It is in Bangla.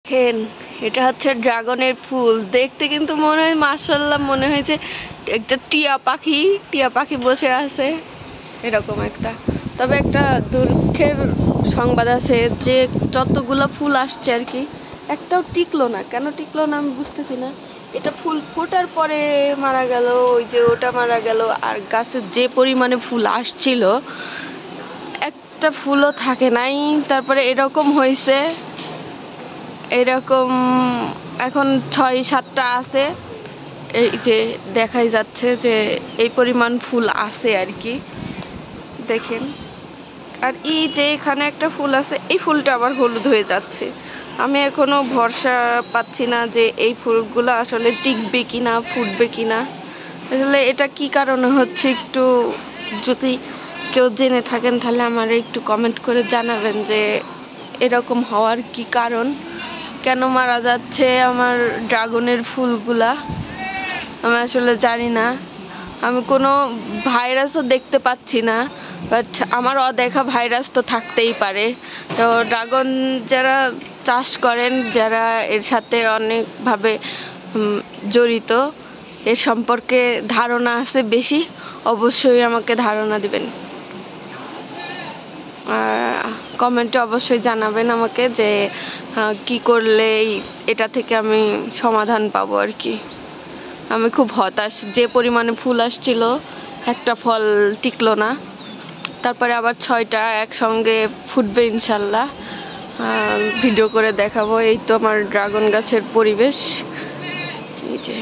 দেখেন, এটা হচ্ছে ড্রাগনের ফুল। দেখতে কিন্তু মনে হয় মাশাআল্লাহ, মনে হয় যে একটা টিয়া পাখি বসে আছে এরকম একটা। তবে একটা দুঃখের সংবাদ আছে যে যতগুলা ফুল আসছে আর কি, একটাও টিকলো না। কেন টিকলো না আমি বুঝতেছি না। এটা ফুল ফোটার পরে মারা গেল, ওই যে ওটা মারা গেল, আর গাছে যে পরিমাণে ফুল আসছিল একটা ফুলও থাকে নাই। তারপরে এরকম হয়েছে, এরকম এখন 6-7টা আছে। এই যে দেখাই যাচ্ছে যে এই পরিমাণ ফুল আছে আর কি, দেখেন। আর এই যে এখানে একটা ফুল আছে, এই ফুলটা আবার হলুদ হয়ে যাচ্ছে। আমি এখনো ভরসা পাচ্ছি না যে এই ফুলগুলো আসলে টিকবে কিনা, ফুটবে কিনা। আসলে এটা কি কারণে হচ্ছে, একটু যদি কেউ জেনে থাকেন তাহলে আমার একটু কমেন্ট করে জানাবেন যে এরকম হওয়ার কি কারণ, কেন মারা যাচ্ছে আমার ড্রাগনের ফুলগুলা। আমি আসলে জানি না। আমি কোনো ভাইরাসও দেখতে পাচ্ছি না, বাট আমার অদেখা ভাইরাস তো থাকতেই পারে। তো ড্রাগন যারা চাষ করেন, যারা এর সাথে অনেকভাবে জড়িত, এর সম্পর্কে ধারণা আছে বেশি, অবশ্যই আমাকে ধারণা দিবেন। কমেন্টে অবশ্যই জানাবেন আমাকে যে কি করলে এটা থেকে আমি সমাধান পাবো আর কি। আমি খুব হতাশ, যে পরিমাণে ফুল আসছিল একটা ফল টিকলো না। তারপরে আবার 6টা একসঙ্গে ফুটবে ইনশাল্লাহ, ভিডিও করে দেখাবো। এই তো আমার ড্রাগন গাছের পরিবেশ, এই যে।